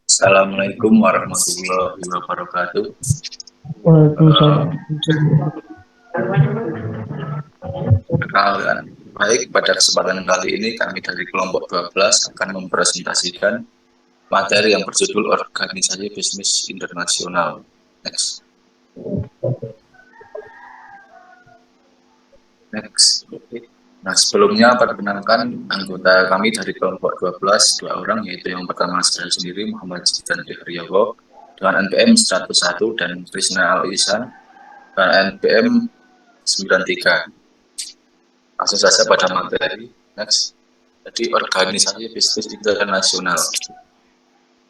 Assalamualaikum warahmatullahi wabarakatuh. Waalaikumsalam. Perkenalkan, baik pada kesempatan kali ini kami dari kelompok 12 akan mempresentasikan materi yang berjudul Organisasi Bisnis Internasional. Next. Nah, sebelumnya perkenalkan anggota kami dari kelompok 12, dua orang, yaitu yang pertama saya sendiri Muhammad Zidan Rihriyawo dengan NPM 101 dan Krisna Al-Ihsan dengan NPM 93. Langsung saja pada materi. Next. Jadi organisasi bisnis internasional,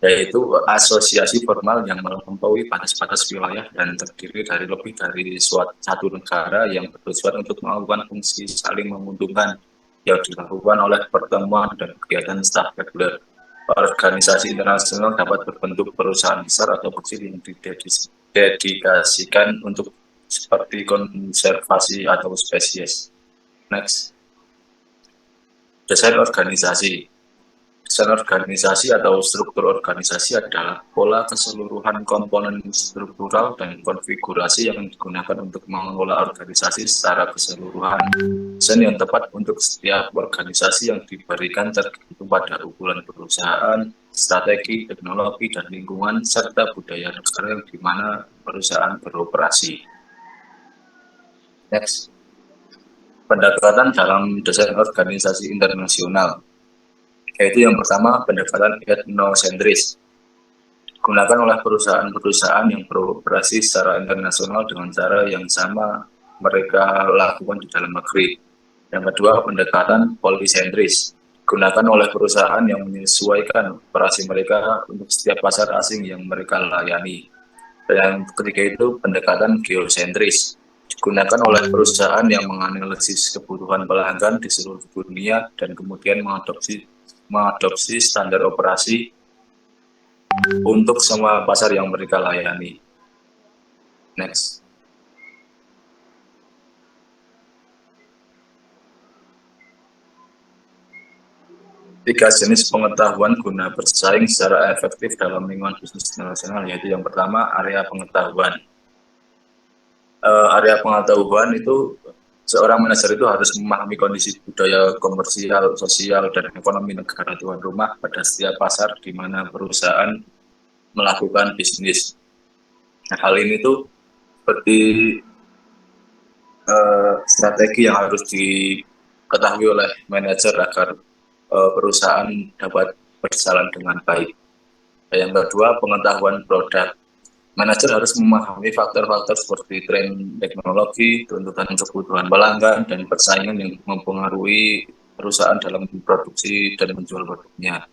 yaitu asosiasi formal yang melampaui batas-batas wilayah dan terdiri dari lebih dari satu negara yang bertujuan untuk melakukan fungsi saling menguntungkan yang dilakukan oleh pertemuan dan kegiatan staf reguler. Organisasi internasional dapat berbentuk perusahaan besar atau kecil yang didedikasikan untuk seperti konservasi atau spesies. Next. Desain organisasi. Desain organisasi atau struktur organisasi adalah pola keseluruhan komponen struktural dan konfigurasi yang digunakan untuk mengelola organisasi secara keseluruhan. Desain yang tepat untuk setiap organisasi yang diberikan tergantung pada ukuran perusahaan, strategi, teknologi, dan lingkungan, serta budaya negara yang di mana perusahaan beroperasi. Next. Pendekatan dalam desain organisasi internasional, yaitu yang pertama pendekatan etnosentris, digunakan oleh perusahaan-perusahaan yang beroperasi secara internasional dengan cara yang sama mereka lakukan di dalam negeri. Yang kedua pendekatan polisentris, digunakan oleh perusahaan yang menyesuaikan operasi mereka untuk setiap pasar asing yang mereka layani. Dan yang ketiga itu pendekatan geosentris, digunakan oleh perusahaan yang menganalisis kebutuhan pelanggan di seluruh dunia dan kemudian mengadopsi standar operasi untuk semua pasar yang mereka layani. Next. Tiga jenis pengetahuan guna bersaing secara efektif dalam lingkungan bisnis internasional, yaitu yang pertama area pengetahuan. Area pengetahuan itu seorang manajer itu harus memahami kondisi budaya komersial, sosial, dan ekonomi negara tuan rumah pada setiap pasar di mana perusahaan melakukan bisnis. Nah, hal ini tuh seperti strategi yang harus diketahui oleh manajer agar perusahaan dapat berjalan dengan baik. Yang kedua, pengetahuan produk. Manajer harus memahami faktor-faktor seperti tren teknologi, tuntutan kebutuhan pelanggan, dan persaingan yang mempengaruhi perusahaan dalam memproduksi dan menjual produknya.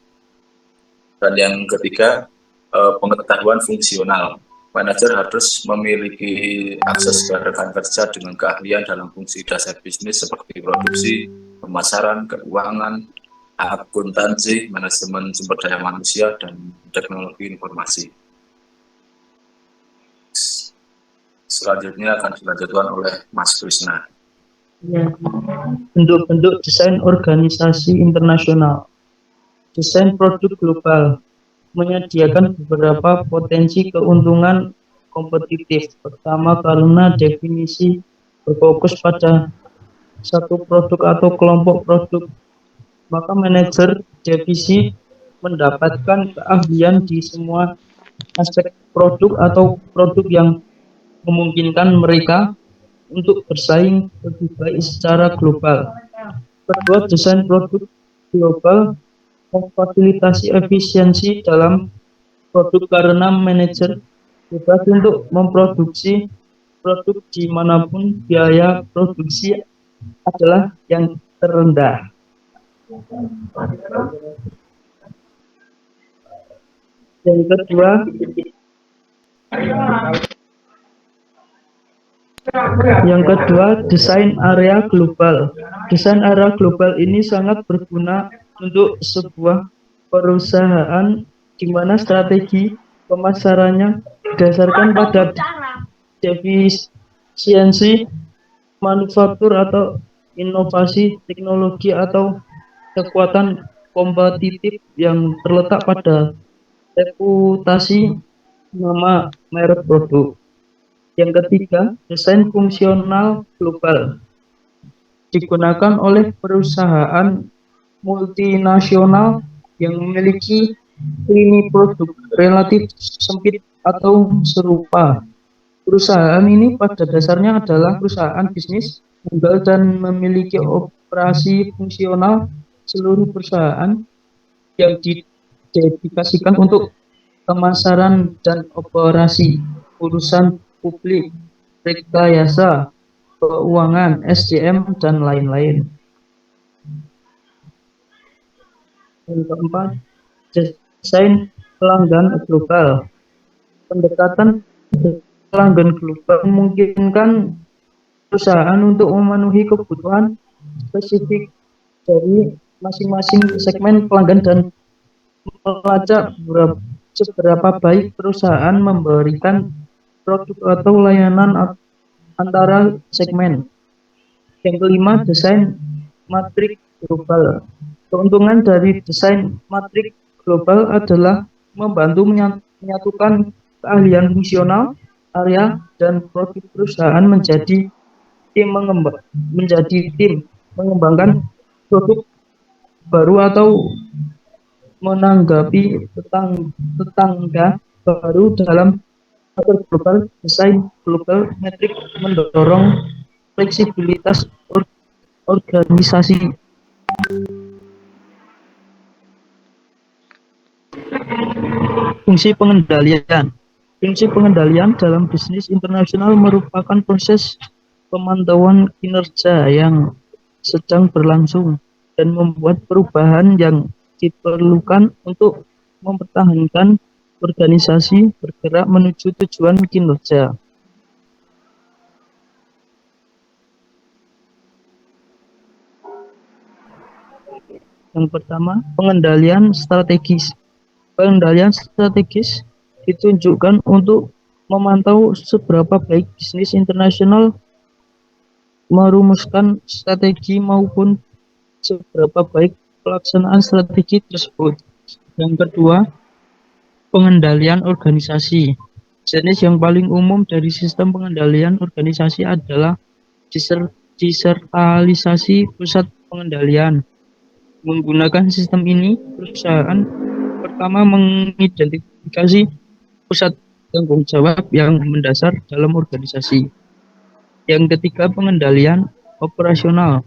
Dan yang ketiga, pengetahuan fungsional. Manajer harus memiliki akses ke rekan kerja dengan keahlian dalam fungsi dasar bisnis seperti produksi, pemasaran, keuangan, akuntansi, manajemen sumber daya manusia, dan teknologi informasi. Selanjutnya akan dilanjutkan oleh Mas Krisna. Ya. Bentuk-bentuk desain organisasi internasional. Desain produk global menyediakan beberapa potensi keuntungan kompetitif. Pertama, karena definisi berfokus pada satu produk atau kelompok produk, maka manajer divisi mendapatkan keahlian di semua aspek produk atau produk yang memungkinkan mereka untuk bersaing lebih baik secara global. Kedua, desain produk global memfasilitasi efisiensi dalam produk karena manajer bebas untuk memproduksi produk dimanapun biaya produksi adalah yang terendah. Yang kedua, desain area global. Desain area global ini sangat berguna untuk sebuah perusahaan di mana strategi pemasarannya berdasarkan pada defisiensi manufaktur atau inovasi teknologi atau kekuatan kompetitif yang terletak pada reputasi nama merek produk. Yang ketiga, desain fungsional global digunakan oleh perusahaan multinasional yang memiliki lini produk relatif sempit atau serupa. Perusahaan ini pada dasarnya adalah perusahaan bisnis tunggal dan memiliki operasi fungsional seluruh perusahaan yang didedikasikan untuk pemasaran dan operasi urusan publik, rekayasa, keuangan, SDM, dan lain-lain. Yang keempat, desain pelanggan global. Pendekatan pelanggan global memungkinkan perusahaan untuk memenuhi kebutuhan spesifik dari masing-masing segmen pelanggan dan melacak seberapa baik perusahaan memberikan produk atau layanan antara segmen. Yang kelima, desain matrik global. Keuntungan dari desain matrik global adalah membantu menyatukan keahlian fungsional, area, dan produk perusahaan menjadi tim mengembangkan produk baru atau menanggapi tetangga baru dalam pasar global. Desain global metrik mendorong fleksibilitas organisasi. Fungsi pengendalian. Fungsi pengendalian dalam bisnis internasional merupakan proses pemantauan kinerja yang sedang berlangsung dan membuat perubahan yang diperlukan untuk mempertahankan organisasi bergerak menuju tujuan kinerja. Yang pertama, pengendalian strategis. Pengendalian strategis ditunjukkan untuk memantau seberapa baik bisnis internasional merumuskan strategi maupun seberapa baik pelaksanaan strategi tersebut. Yang kedua, pengendalian organisasi. Jenis yang paling umum dari sistem pengendalian organisasi adalah desentralisasi pusat pengendalian. Menggunakan sistem ini, perusahaan pertama mengidentifikasi pusat tanggung jawab yang mendasar dalam organisasi. Yang ketiga, pengendalian operasional.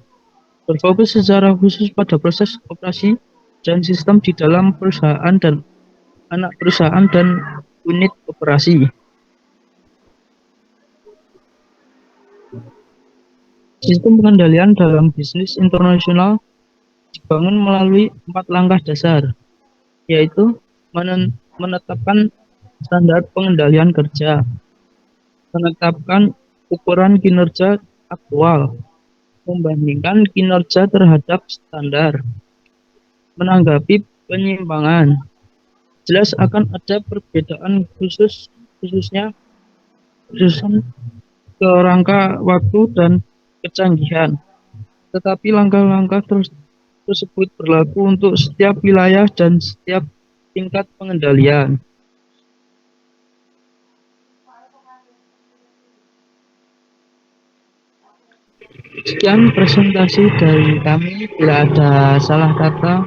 Berfokus secara khusus pada proses operasi dan sistem di dalam perusahaan dan anak perusahaan dan unit operasi. Sistem pengendalian dalam bisnis internasional dibangun melalui 4 langkah dasar, yaitu menetapkan standar pengendalian kerja, menetapkan ukuran kinerja aktual, membandingkan kinerja terhadap standar, menanggapi penyimpangan. Jelas akan ada perbedaan khususnya kerangka waktu dan kecanggihan. Tetapi langkah-langkah tersebut berlaku untuk setiap wilayah dan setiap tingkat pengendalian. Sekian presentasi dari kami. Bila ada salah kata,